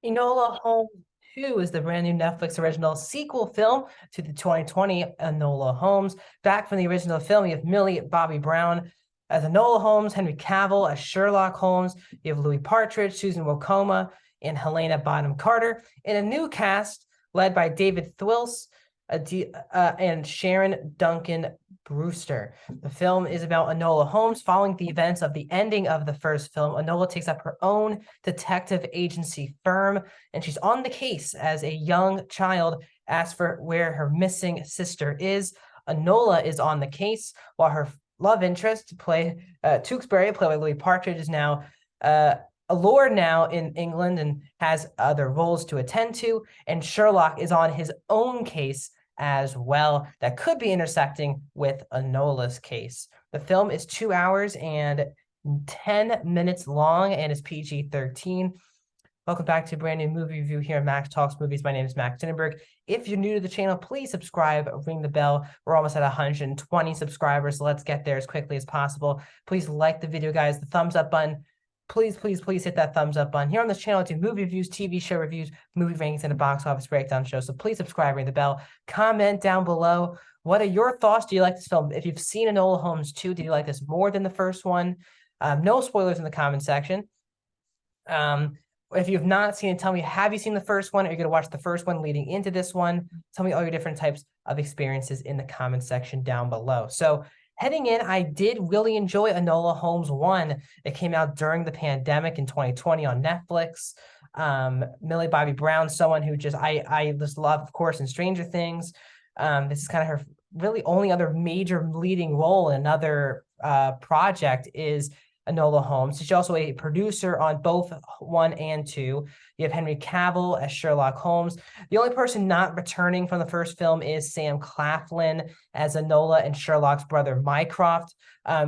Enola Holmes 2 is the brand new Netflix original sequel film to the 2020 Enola Holmes. Back from the original film, you have Millie Bobby Brown as Enola Holmes, Henry Cavill as Sherlock Holmes. You have Louis Partridge, Susan Wokoma, and Helena Bonham Carter. In a new cast led by David Thewlis and Sharon Duncan Brewster. The film is about Enola Holmes. Following the events of the ending of the first film, Enola takes up her own detective agency firm, and she's on the case as a young child asks for where her missing sister is. Enola is on the case while her love interest, Tewksbury, played by Louis Partridge, is now a lord now in England and has other roles to attend to. And Sherlock is on his own case as well that could be intersecting with Enola's case. The film is 2 hours and 10 minutes long and is PG-13. Welcome back to a brand new movie review here at Max Talks Movies. My name is Max Dinenberg. If you're new to the channel, please subscribe, ring the bell. We're almost at 120 subscribers, so let's get there as quickly as possible. Please like the video, guys. The thumbs up button. Please hit that thumbs up button. Here on this channel, I do movie reviews, TV show reviews, movie rankings, and a box office breakdown show. So please subscribe, ring the bell, comment down below. What are your thoughts? Do you like this film? If you've seen Enola Holmes 2, did you like this more than the first one? No spoilers in the comment section. If you have not seen it, tell me, have you seen the first one? Are you going to watch the first one leading into this one? Tell me all your different types of experiences in the comment section down below. So heading in, I did really enjoy Enola Holmes 1. It came out during the pandemic in 2020 on Netflix. Millie Bobby Brown, someone who I just love, of course, in Stranger Things. This is kind of her really only other major leading role in another project is Enola Holmes. She's also a producer on both 1 and 2. You have Henry Cavill as Sherlock Holmes. The only person not returning from the first film is Sam Claflin as Enola and Sherlock's brother Mycroft.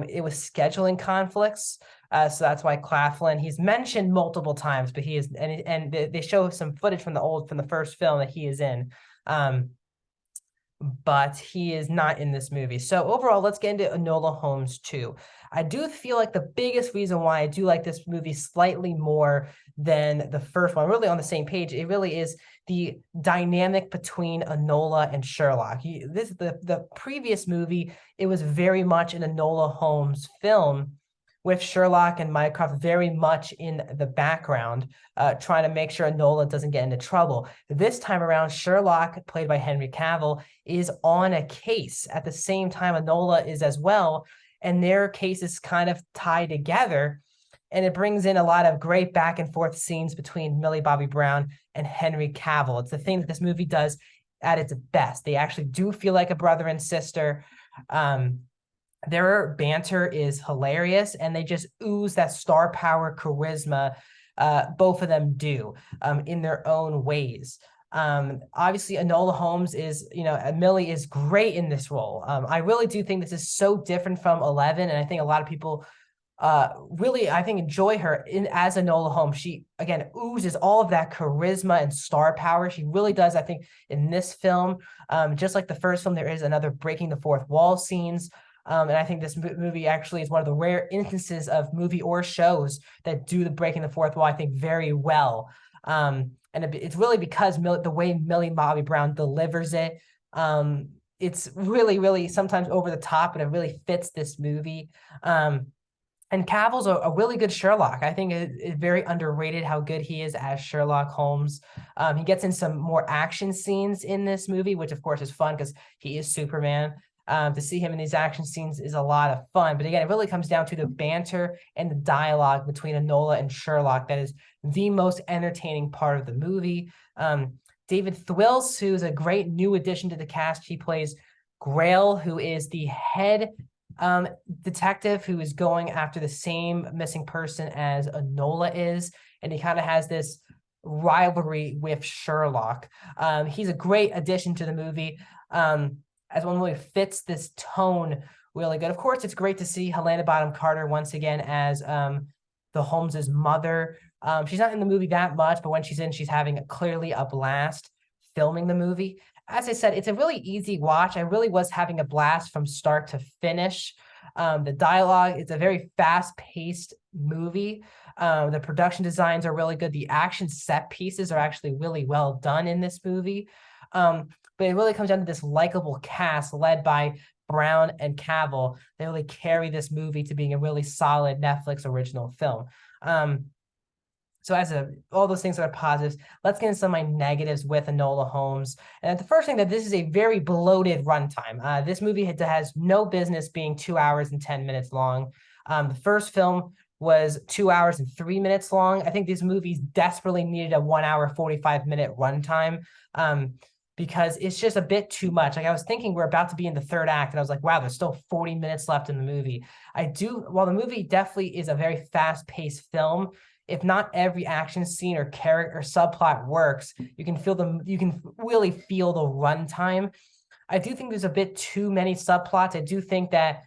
It was scheduling conflicts, so that's why Claflin, he's mentioned multiple times, but he is, and they show some footage from the first film that he is in. But he is not in this movie. So overall, let's get into Enola Holmes 2. I do feel like the biggest reason why I do like this movie slightly more than the first one, really on the same page, it really is the dynamic between Enola and Sherlock. The previous movie, it was very much an Enola Holmes film with Sherlock and Mycroft very much in the background, trying to make sure Enola doesn't get into trouble. This time around, Sherlock, played by Henry Cavill, is on a case at the same time Enola is as well, and their cases kind of tie together, and it brings in a lot of great back and forth scenes between Millie Bobby Brown and Henry Cavill. It's the thing that this movie does at its best. They actually do feel like a brother and sister. Their banter is hilarious, and they just ooze that star power charisma. Both of them do in their own ways. Obviously, Enola Holmes is, Millie is great in this role. I really do think this is so different from 11, and I think a lot of people really, I think, enjoy her as Enola Holmes. She, again, oozes all of that charisma and star power. She really does, I think, in this film. Just like the first film, there is another breaking the fourth wall scenes. And I think this movie actually is one of the rare instances of movie or shows that do the breaking the fourth wall, I think, very well. And it's really because the way Millie Bobby Brown delivers it, it's really sometimes over the top, and it really fits this movie. And Cavill's a really good Sherlock. I think it's very underrated how good he is as Sherlock Holmes. He gets in some more action scenes in this movie, which of course is fun because he is Superman. To see him in these action scenes is a lot of fun. But again, it really comes down to the banter and the dialogue between Enola and Sherlock that is the most entertaining part of the movie. David Thewlis, who's a great new addition to the cast. He plays Grail, who is the head detective who is going after the same missing person as Enola is. And he kind of has this rivalry with Sherlock. He's a great addition to the movie. As one really fits this tone really good. Of course, it's great to see Helena Bonham Carter once again as the Holmes's mother. She's not in the movie that much, but when she's in, she's having clearly a blast filming the movie. As I said, it's a really easy watch. I really was having a blast from start to finish. The dialogue, it's a very fast-paced movie. The production designs are really good. The action set pieces are actually really well done in this movie. But it really comes down to this likable cast led by Brown and Cavill. They really carry this movie to being a really solid Netflix original film. So all those things are positives. Let's get into some of my negatives with Enola Holmes. And the first thing, that this is a very bloated runtime. This movie has no business being 2 hours and 10 minutes long. The first film was 2 hours and 3 minutes long. I think these movies desperately needed a 1 hour, 45-minute runtime. Because it's just a bit too much. Like, I was thinking we're about to be in the third act, and I was like, wow, there's still 40 minutes left in the movie. While the movie definitely is a very fast-paced film, if not every action scene or character or subplot works, you can really feel the runtime. I do think there's a bit too many subplots. I do think that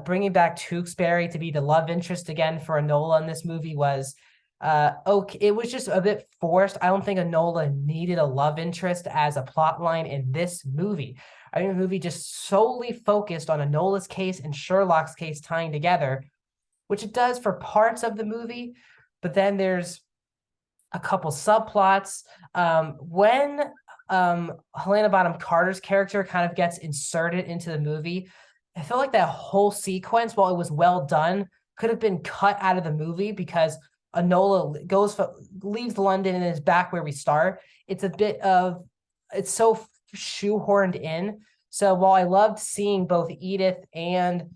bringing back Tewksbury to be the love interest again for Enola in this movie was okay. It was just a bit forced. I don't think Enola needed a love interest as a plot line in this movie. I think the movie just solely focused on Enola's case and Sherlock's case tying together, which it does for parts of the movie. But then there's a couple subplots. When Helena Bonham Carter's character kind of gets inserted into the movie, I feel like that whole sequence, while it was well done, could have been cut out of the movie because Enola leaves London and is back where we start. It's so shoehorned in. So while I loved seeing both Edith and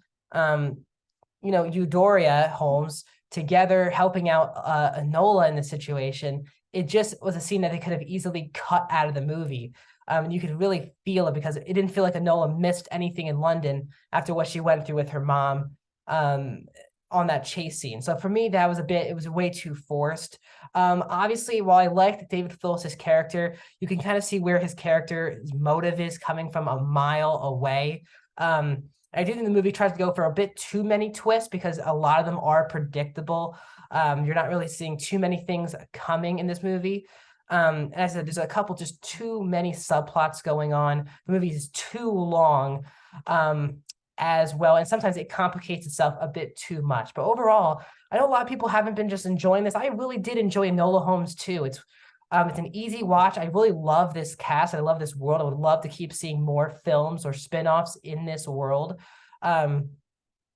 Eudora Holmes together helping out Enola in the situation, it just was a scene that they could have easily cut out of the movie. And you could really feel it because it didn't feel like Enola missed anything in London after what she went through with her mom on that chase scene. So for me, it was way too forced. Obviously, while I liked David Phillips's character, you can kind of see where his character's motive is coming from a mile away. I do think the movie tries to go for a bit too many twists because a lot of them are predictable. You're not really seeing too many things coming in this movie. And as I said, there's a couple just too many subplots going on. The movie is too long as well, and sometimes it complicates itself a bit too much. But overall, I know a lot of people haven't been just enjoying this. I really did enjoy Enola Holmes too. It's an easy watch. I really love this cast. I love this world. I would love to keep seeing more films or spin-offs in this world.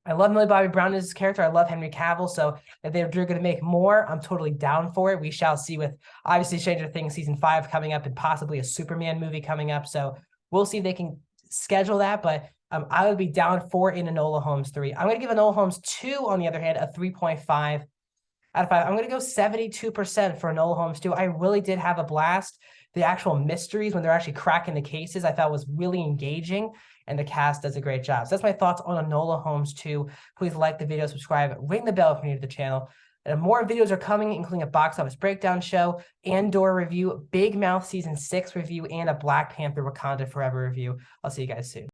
I love Millie Bobby Brown as his character. I love Henry Cavill. So if they're going to make more, I'm totally down for it. We shall see, with obviously Stranger Things season 5 coming up and possibly a Superman movie coming up. So we'll see if they can schedule that. But I would be down for in Enola Holmes 3. I'm going to give Enola Holmes 2, on the other hand, a 3.5 out of 5. I'm going to go 72% for Enola Holmes 2. I really did have a blast. The actual mysteries, when they're actually cracking the cases, I thought was really engaging, and the cast does a great job. So that's my thoughts on Enola Holmes 2. Please like the video, subscribe, ring the bell if you're new to the channel. And more videos are coming, including a box office breakdown show, Andor review, Big Mouth Season 6 review, and a Black Panther Wakanda Forever review. I'll see you guys soon.